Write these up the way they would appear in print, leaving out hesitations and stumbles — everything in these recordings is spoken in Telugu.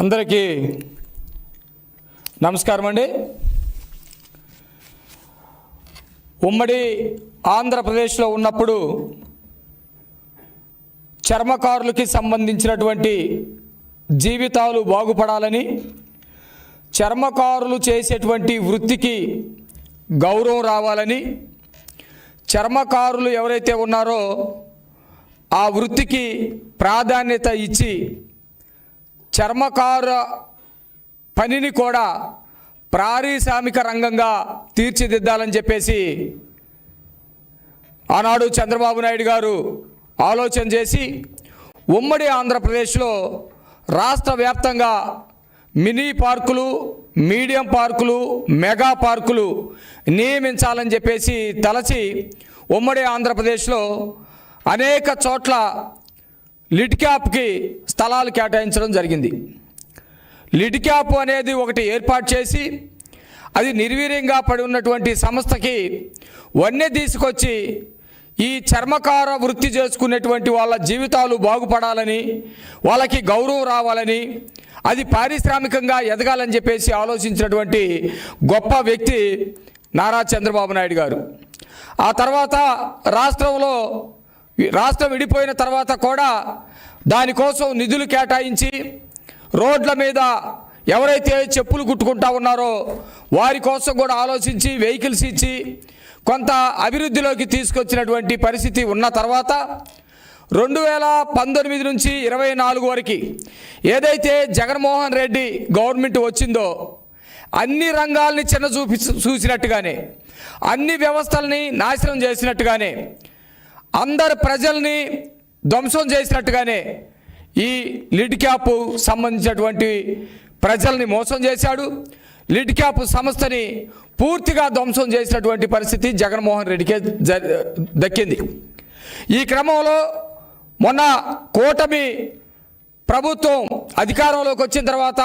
అందరికీ నమస్కారం అండి. ఉమ్మడి ఆంధ్రప్రదేశ్లో ఉన్నప్పుడు చర్మకారులకి సంబంధించినటువంటి జీవితాలు బాగుపడాలని, చర్మకారులు చేసేటువంటి వృత్తికి గౌరవం రావాలని, చర్మకారులు ఎవరైతే ఉన్నారో ఆ వృత్తికి ప్రాధాన్యత ఇచ్చి చర్మకార పనిని కూడా పారిశ్రామిక రంగంగా తీర్చిదిద్దాలని చెప్పేసి ఆనాడు చంద్రబాబు నాయుడు గారు ఆలోచన చేసి ఉమ్మడి ఆంధ్రప్రదేశ్లో రాష్ట్ర వ్యాప్తంగా మినీ పార్కులు, మీడియం పార్కులు, మెగా పార్కులు నియమించాలని చెప్పేసి తలచి ఉమ్మడి ఆంధ్రప్రదేశ్లో అనేక చోట్ల లిడ్ క్యాప్కి స్థలాలు కేటాయించడం జరిగింది. లిడ్ క్యాప్ అనేది ఒకటి ఏర్పాటు చేసి అది నిర్వీర్యంగా పడి ఉన్నటువంటి సంస్థకి వన్నె తీసుకొచ్చి ఈ చర్మకార వృత్తి చేసుకునేటువంటి వాళ్ళ జీవితాలు బాగుపడాలని, వాళ్ళకి గౌరవం రావాలని, అది పారిశ్రామికంగా ఎదగాలని చెప్పేసి ఆలోచించినటువంటి గొప్ప వ్యక్తి నారా చంద్రబాబు నాయుడు గారు. ఆ తర్వాత రాష్ట్రం విడిపోయిన తర్వాత కూడా దానికోసం నిధులు కేటాయించి రోడ్ల మీద ఎవరైతే చెప్పులు కుట్టుకుంటా ఉన్నారో వారి కోసం కూడా ఆలోచించి వెహికల్స్ ఇచ్చి కొంత అభివృద్ధిలోకి తీసుకొచ్చినటువంటి పరిస్థితి ఉన్న తర్వాత 2019 నుంచి 24 వరకు ఏదైతే జగన్మోహన్ రెడ్డి గవర్నమెంట్ వచ్చిందో అన్ని రంగాల్ని చూసినట్టుగానే, అన్ని వ్యవస్థల్ని నాశనం చేసినట్టుగానే, అందరు ప్రజల్ని ధ్వంసం చేసినట్టుగానే ఈ లిడ్ క్యాప్ సంబంధించినటువంటి ప్రజల్ని మోసం చేశాడు. లిడ్ క్యాప్ సంస్థని పూర్తిగా ధ్వంసం చేసినటువంటి పరిస్థితి జగన్మోహన్ రెడ్డికే దక్కింది. ఈ క్రమంలో మొన్న కూటమి ప్రభుత్వం అధికారంలోకి వచ్చిన తర్వాత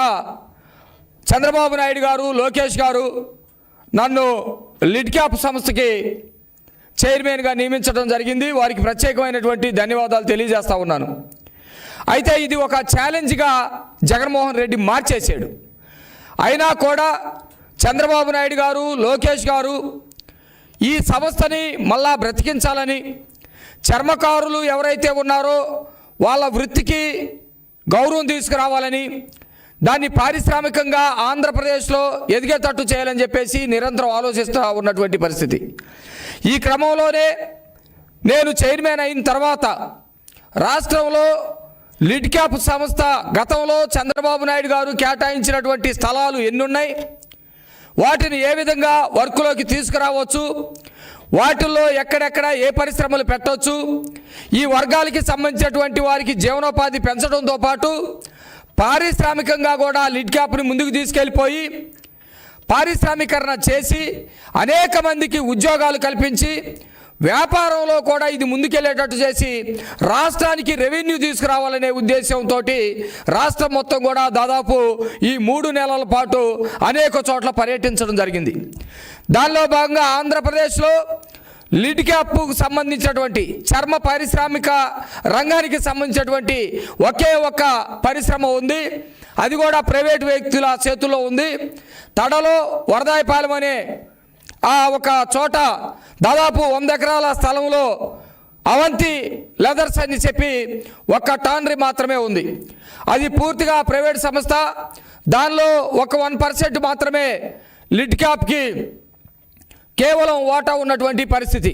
చంద్రబాబు నాయుడు గారు, లోకేష్ గారు నన్ను లిడ్ క్యాప్ సంస్థకి చైర్మన్గా నియమించడం జరిగింది. వారికి ప్రత్యేకమైనటువంటి ధన్యవాదాలు తెలియజేస్తా ఉన్నాను. అయితే ఇది ఒక ఛాలెంజ్గా జగన్మోహన్ రెడ్డి మార్చేశాడు. అయినా కూడా చంద్రబాబు నాయుడు గారు, లోకేష్ గారు ఈ సంస్థని మళ్ళా బ్రతికించాలని, చర్మకారులు ఎవరైతే ఉన్నారో వాళ్ళ వృత్తికి గౌరవం తీసుకురావాలని, దాన్ని పారిశ్రామికంగా ఆంధ్రప్రదేశ్లో ఎదిగేటట్టు చేయాలని చెప్పేసి నిరంతరం ఆలోచిస్తూ ఉన్నటువంటి పరిస్థితి. ఈ క్రమంలోనే నేను చైర్మన్ అయిన తర్వాత రాష్ట్రంలో లిడ్ క్యాప్ సంస్థ గతంలో చంద్రబాబు నాయుడు గారు కేటాయించినటువంటి స్థలాలు ఎన్నున్నాయి, వాటిని ఏ విధంగా వర్క్లోకి తీసుకురావచ్చు, వాటిల్లో ఎక్కడెక్కడ ఏ పరిశ్రమలు పెట్టవచ్చు, ఈ వర్గాలకి సంబంధించినటువంటి వారికి జీవనోపాధి పెంచడంతో పాటు పారిశ్రామికంగా కూడా లిడ్ క్యాప్ని ముందుకు తీసుకెళ్ళిపోయి పారిశ్రామీకరణ చేసి అనేక మందికి ఉద్యోగాలు కల్పించి వ్యాపారంలో కూడా ఇది ముందుకెళ్ళేటట్టు చేసి రాష్ట్రానికి రెవెన్యూ తీసుకురావాలనే ఉద్దేశంతో రాష్ట్రం మొత్తం కూడా దాదాపు ఈ 3 నెలల పాటు అనేక చోట్ల పర్యటించడం జరిగింది. దానిలో భాగంగా ఆంధ్రప్రదేశ్లో లిడ్ క్యాప్కు సంబంధించినటువంటి చర్మ పారిశ్రామిక రంగానికి సంబంధించినటువంటి ఒకే ఒక పరిశ్రమ ఉంది. అది కూడా ప్రైవేట్ వ్యక్తుల చేతుల్లో ఉంది. తడలో వరదాయపాలెం అనే ఆ ఒక చోట దాదాపు 100 ఎకరాల స్థలంలో అవంతి లెదర్స్ అని చెప్పి ఒక టానరీ మాత్రమే ఉంది. అది పూర్తిగా ప్రైవేట్ సంస్థ. దానిలో ఒక 1% మాత్రమే లిడ్ క్యాప్కి కేవలం వాటా ఉన్నటువంటి పరిస్థితి.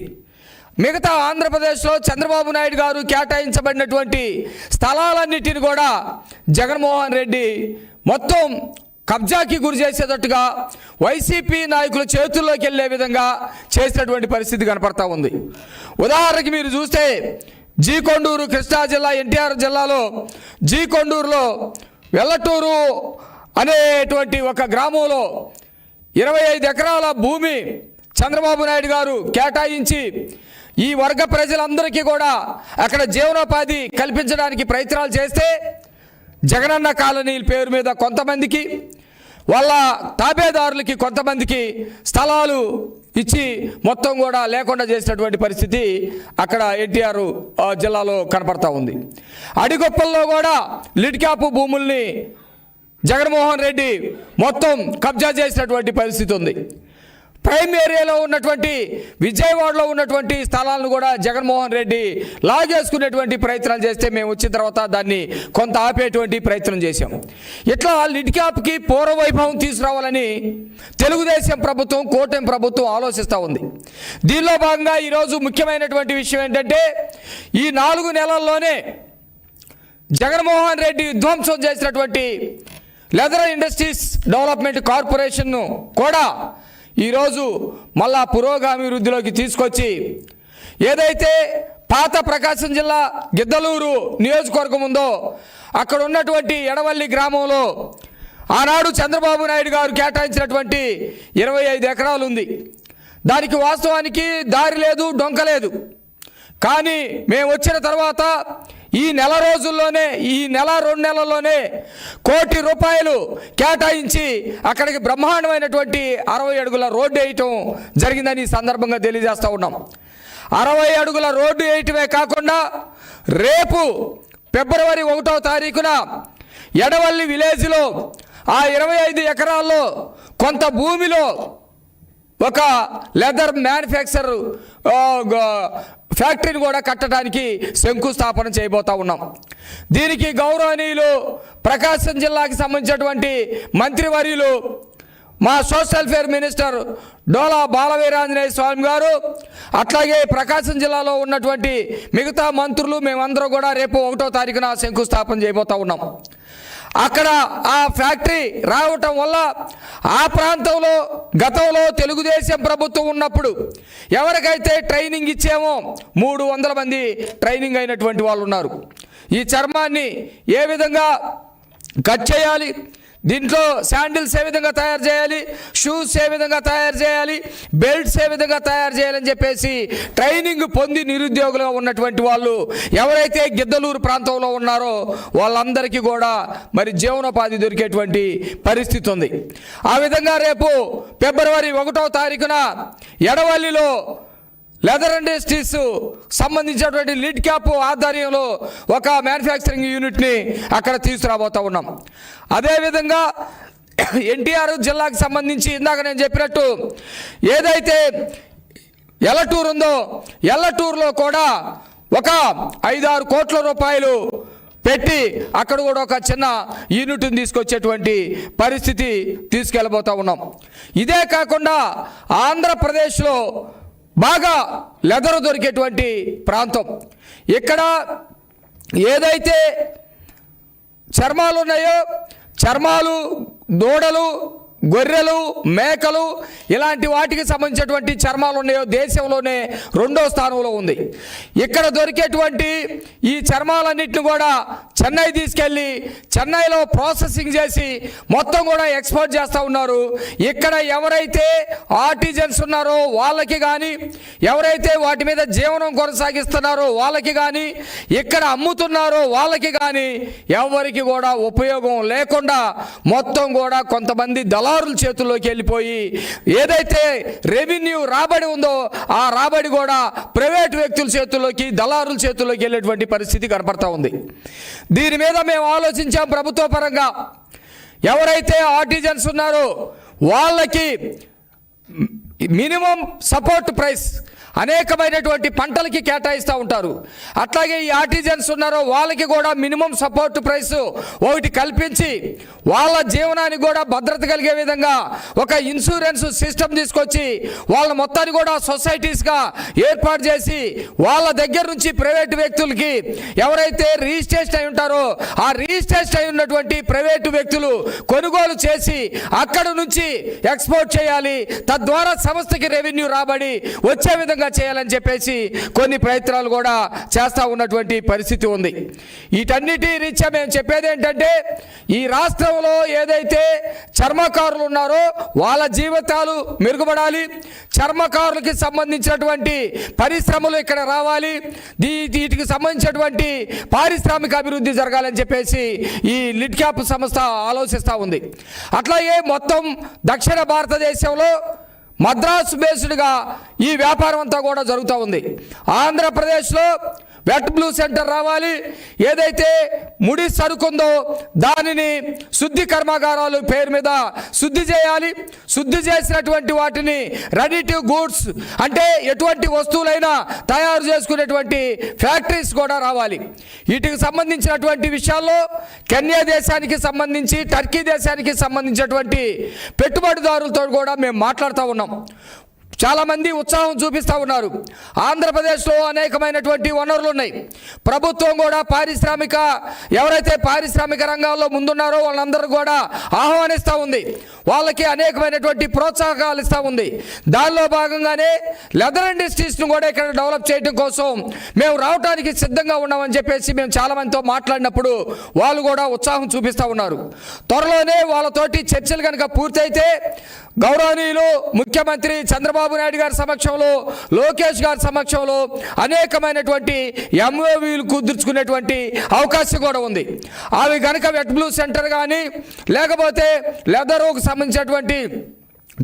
మిగతా ఆంధ్రప్రదేశ్లో చంద్రబాబు నాయుడు గారు కేటాయించబడినటువంటి స్థలాలన్నిటిని కూడా జగన్మోహన్ రెడ్డి మొత్తం కబ్జాకి గురి చేసేటట్టుగా వైసీపీ నాయకుల చేతుల్లోకి వెళ్ళే విధంగా చేసినటువంటి పరిస్థితి కనపడతా ఉంది. ఉదాహరణకి మీరు చూస్తే జీకొండూరు, కృష్ణా జిల్లా, ఎన్టీఆర్ జిల్లాలో జీకొండూరులో వెల్లటూరు అనేటువంటి ఒక గ్రామంలో 25 ఎకరాల భూమి చంద్రబాబు నాయుడు గారు కేటాయించి ఈ వర్గ ప్రజలందరికీ కూడా అక్కడ జీవనోపాధి కల్పించడానికి ప్రయత్నాలు చేస్తే జగనన్న కాలనీ పేరు మీద కొంతమందికి, వాళ్ళ తాబేదారులకి కొంతమందికి స్థలాలు ఇచ్చి మొత్తం కూడా లేకుండా చేసినటువంటి పరిస్థితి అక్కడ ఎన్టీఆర్ జిల్లాలో కనపడతా ఉంది. అడిగొప్పల్లో కూడా లిడ్ క్యాప్ భూముల్ని జగన్మోహన్ రెడ్డి మొత్తం కబ్జా చేసినటువంటి పరిస్థితి ఉంది. ప్రైమ్ ఏరియాలో ఉన్నటువంటి విజయవాడలో ఉన్నటువంటి స్థలాలను కూడా జగన్మోహన్ రెడ్డి లాగేసుకునేటువంటి ప్రయత్నాలు చేస్తే మేము వచ్చిన తర్వాత దాన్ని కొంత ఆపేటువంటి ప్రయత్నం చేశాం. ఇట్లా లిడ్ క్యాప్కి పూర్వవైభవం తీసుకురావాలని తెలుగుదేశం ప్రభుత్వం, కూటమి ప్రభుత్వం ఆలోచిస్తూ ఉంది. దీనిలో భాగంగా ఈరోజు ముఖ్యమైనటువంటి విషయం ఏంటంటే, ఈ 4 నెలల్లోనే జగన్మోహన్ రెడ్డి విధ్వంసం చేసినటువంటి లెదర్ ఇండస్ట్రీస్ డెవలప్మెంట్ కార్పొరేషన్ను కూడా ఈరోజు మళ్ళా పురోగామి వృద్ధిలోకి తీసుకొచ్చి, ఏదైతే పాత ప్రకాశం జిల్లా గిద్దలూరు నియోజకవర్గం ఉందో అక్కడ ఉన్నటువంటి ఎడవల్లి గ్రామంలో ఆనాడు చంద్రబాబు నాయుడు గారు కేటాయించినటువంటి 25 ఎకరాలు ఉంది. దానికి వాస్తవానికి దారి లేదు, డొంక లేదు. కానీ మేము వచ్చిన తర్వాత ఈ నెల రోజుల్లోనే, ఈ నెల 2 నెలల్లోనే ₹1 కోటి కేటాయించి అక్కడికి బ్రహ్మాండమైనటువంటి 60 అడుగుల రోడ్డు వేయటం జరిగిందని ఈ సందర్భంగా తెలియజేస్తూ ఉన్నాం. 60 అడుగుల రోడ్డు వేయటమే కాకుండా రేపు ఫిబ్రవరి 1వ తారీఖున ఎడవల్లి విలేజ్లో ఆ 25 ఎకరాల్లో కొంత భూమిలో ఒక లెదర్ మ్యానుఫ్యాక్చర్ ఫ్యాక్టరీని కూడా కట్టడానికి శంకుస్థాపన చేయబోతా ఉన్నాం. దీనికి గౌరవనీయులు ప్రకాశం జిల్లాకి సంబంధించినటువంటి మంత్రివర్యులు మా సోషల్ వెల్ఫేర్ మినిస్టర్ డోలా బాలవీరాంజనేయ స్వామి గారు, అట్లాగే ప్రకాశం జిల్లాలో ఉన్నటువంటి మిగతా మంత్రులు మేమందరం కూడా రేపు 1వ తారీఖున శంకుస్థాపన చేయబోతా ఉన్నాం. అక్కడ ఆ ఫ్యాక్టరీ రావటం వల్ల ఆ ప్రాంతంలో గతంలో తెలుగుదేశం ప్రభుత్వం ఉన్నప్పుడు ఎవరికైతే ట్రైనింగ్ ఇచ్చామో 300 మంది ట్రైనింగ్ అయినటువంటి వాళ్ళు ఉన్నారు. ఈ చర్మాన్ని ఏ విధంగా కట్ చేయాలి, దీంట్లో శాండిల్స్ ఏ విధంగా తయారు చేయాలి, షూస్ ఏ విధంగా తయారు చేయాలి, బెల్ట్స్ ఏ విధంగా తయారు చేయాలని చెప్పేసి ట్రైనింగ్ పొంది నిరుద్యోగులుగా ఉన్నటువంటి వాళ్ళు ఎవరైతే గిద్దలూరు ప్రాంతంలో ఉన్నారో వాళ్ళందరికీ కూడా మరి జీవనోపాధి దొరికేటువంటి పరిస్థితి ఉంది. ఆ విధంగా రేపు ఫిబ్రవరి 1వ తారీఖున ఎడవల్లిలో లెదర్ ఇండస్ట్రీస్ సంబంధించినటువంటి లిడ్ క్యాప్ ఆధ్వర్యంలో ఒక మ్యానుఫ్యాక్చరింగ్ యూనిట్ని అక్కడ తీసుకురాబోతా ఉన్నాం. అదేవిధంగా ఎన్టీఆర్ జిల్లాకు సంబంధించి ఇందాక నేను చెప్పినట్టు ఏదైతే ఎల్లటూరు ఉందో ఎల్లటూరులో కూడా ఒక 5-6 కోట్ల రూపాయలు పెట్టి అక్కడ కూడా ఒక చిన్న యూనిట్ని తీసుకొచ్చేటువంటి పరిస్థితి తీసుకెళ్ళబోతా ఉన్నాం. ఇదే కాకుండా ఆంధ్రప్రదేశ్లో బాగా లెదర్ దొరికేటువంటి ప్రాంతం, ఇక్కడ ఏదైతే చర్మాలు ఉన్నాయో, చర్మాలు, దూడలు, గొర్రెలు, మేకలు ఇలాంటి వాటికి సంబంధించినటువంటి చర్మాలు ఉన్నాయో దేశంలోనే 2వ స్థానంలో ఉంది. ఇక్కడ దొరికేటువంటి ఈ చర్మాలన్నింటిని కూడా చెన్నై తీసుకెళ్ళి చెన్నైలో ప్రాసెసింగ్ చేసి మొత్తం కూడా ఎక్స్పోర్ట్ చేస్తూ ఉన్నారు. ఇక్కడ ఎవరైతే ఆర్టిజన్స్ ఉన్నారో వాళ్ళకి కానీ, ఎవరైతే వాటి మీద జీవనం కొనసాగిస్తున్నారో వాళ్ళకి కానీ, ఇక్కడ అమ్ముతున్నారో వాళ్ళకి కానీ ఎవరికి కూడా ఉపయోగం లేకుండా మొత్తం కూడా కొంతమంది దళారుల చేతుల్లోకి వెళ్ళిపోయి ఏదైతే రెవెన్యూ రాబడి ఉందో ఆ రాబడి కూడా ప్రైవేట్ వ్యక్తుల చేతుల్లోకి, దళారుల చేతుల్లోకి వెళ్ళేటువంటి పరిస్థితి కనపడతా ఉంది. దీని మీద మేము ఆలోచించాం ప్రభుత్వ పరంగా. ఎవరైతే ఆర్టిజన్స్ ఉన్నారో వాళ్ళకి మినిమం సపోర్ట్ ప్రైస్ అనేకమైనటువంటి పంటలకి కేటాయిస్తూ ఉంటారు. అట్లాగే ఈ ఆర్టిజన్స్ ఉన్నారో వాళ్ళకి కూడా మినిమం సపోర్ట్ ప్రైస్ ఒకటి కల్పించి వాళ్ళ జీవనానికి కూడా భద్రత కలిగే విధంగా ఒక ఇన్సూరెన్స్ సిస్టమ్ తీసుకొచ్చి వాళ్ళ మొత్తాన్ని కూడా సొసైటీస్గా ఏర్పాటు చేసి వాళ్ళ దగ్గర నుంచి ప్రైవేటు వ్యక్తులకి ఎవరైతే రిజిస్ట్రేషన్ అయి ఉంటారో ఆ రిజిస్ట్రేషన్ అయి ఉన్నటువంటి ప్రైవేటు వ్యక్తులు కొనుగోలు చేసి అక్కడ నుంచి ఎక్స్పోర్ట్ చేయాలి. తద్వారా సంస్థకి రెవెన్యూ రాబడి వచ్చే విధంగా చేయాలని చెప్పేసి కొన్ని ప్రయత్నాలు కూడా చేస్తూ ఉన్నటువంటి పరిస్థితి ఉంది. వీటన్నిటి రీత్యా మేము చెప్పేది ఏంటంటే, ఈ రాష్ట్రంలో ఏదైతే చర్మకారులు ఉన్నారో వాళ్ళ జీవితాలు మెరుగుపడాలి, చర్మకారులకి సంబంధించినటువంటి పరిశ్రమలు ఇక్కడ రావాలి, వీటికి సంబంధించినటువంటి పారిశ్రామిక అభివృద్ధి జరగాలని చెప్పేసి ఈ లిడ్ క్యాప్ సంస్థ ఆలోచిస్తూ ఉంది. అట్లాగే మొత్తం దక్షిణ భారతదేశంలో మద్రాసు బేస్డ్గా ఈ వ్యాపారం అంతా కూడా జరుగుతూ ఉంది. ఆంధ్రప్రదేశ్లో వెట్ బ్లూ సెంటర్ రావాలి. ఏదైతే ముడి సరుకుందో దానిని శుద్ధి కర్మాగారాలు పేరు మీద శుద్ధి చేయాలి. శుద్ధి చేసినటువంటి వాటిని రెడీ టు గూడ్స్ అంటే ఎటువంటి వస్తువులైనా తయారు చేసుకునేటువంటి ఫ్యాక్టరీస్ కూడా రావాలి. వీటికి సంబంధించినటువంటి విషయాల్లో కెన్యా దేశానికి సంబంధించి టర్కీ దేశానికి సంబంధించినటువంటి పెట్టుబడిదారులతో కూడా మేము మాట్లాడుతూ ఉన్నాం. చాలామంది ఉత్సాహం చూపిస్తూ ఉన్నారు. ఆంధ్రప్రదేశ్లో అనేకమైనటువంటి వనరులు ఉన్నాయి. ప్రభుత్వం కూడా ఎవరైతే పారిశ్రామిక రంగాల్లో ముందున్నారో వాళ్ళందరూ కూడా ఆహ్వానిస్తూ ఉంది. వాళ్ళకి అనేకమైనటువంటి ప్రోత్సాహకాలు ఇస్తూ ఉంది. దానిలో భాగంగానే లెదర్ ఇండస్ట్రీస్ను కూడా ఇక్కడ డెవలప్ చేయడం కోసం మేము రావడానికి సిద్ధంగా ఉన్నామని చెప్పేసి మేము చాలామందితో మాట్లాడినప్పుడు వాళ్ళు కూడా ఉత్సాహం చూపిస్తూ ఉన్నారు. త్వరలోనే వాళ్ళతోటి చర్చలు కనుక పూర్తయితే గౌరవనీయులు ముఖ్యమంత్రి చంద్రబాబు నాయుడు గారి సమక్షంలో, లోకేష్ గారి సమక్షంలో అనేకమైనటువంటి ఎంఓవీలు కుదుర్చుకునేటువంటి అవకాశం కూడా ఉంది. అవి కనుక వెట్ బ్లూ సెంటర్ కానీ లేకపోతే లెదర్కు సంబంధించినటువంటి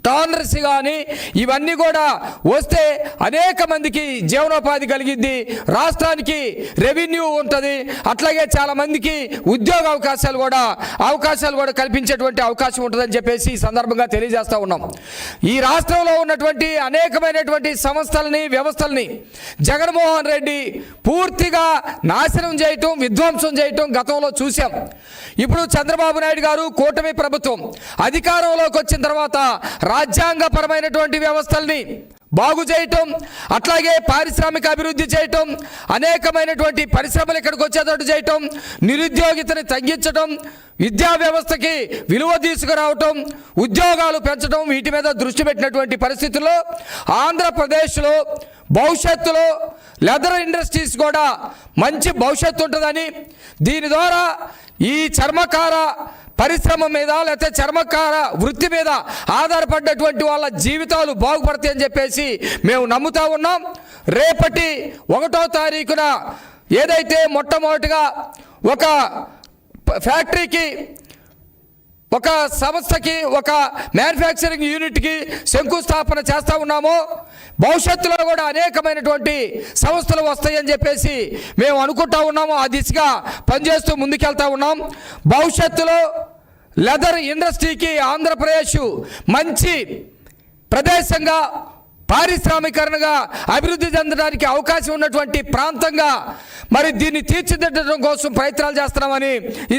టానర్స్ కానీ ఇవన్నీ కూడా వస్తే అనేక మందికి జీవనోపాధి కలిగిద్ది, రాష్ట్రానికి రెవెన్యూ ఉంటుంది, అట్లాగే చాలా మందికి ఉద్యోగ అవకాశాలు కూడా కల్పించేటువంటి అవకాశం ఉంటుందని చెప్పేసి ఈ సందర్భంగా తెలియజేస్తూ ఉన్నాం. ఈ రాష్ట్రంలో ఉన్నటువంటి అనేకమైనటువంటి సంస్థలని, వ్యవస్థల్ని జగన్మోహన్ రెడ్డి పూర్తిగా నాశనం చేయటం, విధ్వంసం చేయటం గతంలో చూసాం. ఇప్పుడు చంద్రబాబు నాయుడు గారు కూటమి ప్రభుత్వం అధికారంలోకి వచ్చిన తర్వాత రాజ్యాంగపరమైనటువంటి వ్యవస్థల్ని బాగు చేయటం, అట్లాగే పారిశ్రామిక అభివృద్ధి చేయటం, అనేకమైనటువంటి పరిశ్రమలు ఇక్కడికి వచ్చేటట్టు చేయటం, నిరుద్యోగితని తగ్గించడం, విద్యా వ్యవస్థకి విలువ తీసుకురావటం, ఉద్యోగాలు పెంచడం, వీటి మీద దృష్టి పెట్టినటువంటి పరిస్థితుల్లో ఆంధ్రప్రదేశ్లో భవిష్యత్తులో లెదర్ ఇండస్ట్రీస్ కూడా మంచి భవిష్యత్తు ఉంటుందని, దీని ద్వారా ఈ చర్మకార పరిశ్రమ మీద లేకపోతే చర్మకార వృత్తి మీద ఆధారపడ్డటువంటి వాళ్ళ జీవితాలు బాగుపడతాయని చెప్పేసి మేము నమ్ముతా ఉన్నాం. రేపటి 1వ తారీఖున ఏదైతే మొట్టమొదటిగా ఒక ఫ్యాక్టరీకి, ఒక సంస్థకి, ఒక మ్యానుఫ్యాక్చరింగ్ యూనిట్కి శంకుస్థాపన చేస్తూ ఉన్నామో భవిష్యత్తులో కూడా అనేకమైనటువంటి సంస్థలు వస్తాయని చెప్పేసి మేము అనుకుంటా ఉన్నాము. ఆ దిశగా పనిచేస్తూ ముందుకెళ్తా ఉన్నాం. భవిష్యత్తులో లెదర్ ఇండస్ట్రీకి ఆంధ్రప్రదేశ్ మంచి ప్రదేశంగా, పారిశ్రామికరణగా అభివృద్ధి చెందడానికి అవకాశం ఉన్నటువంటి ప్రాంతంగా మరి దీన్ని తీర్చిదిద్దడం కోసం ప్రయత్నాలు చేస్తున్నామని ఈ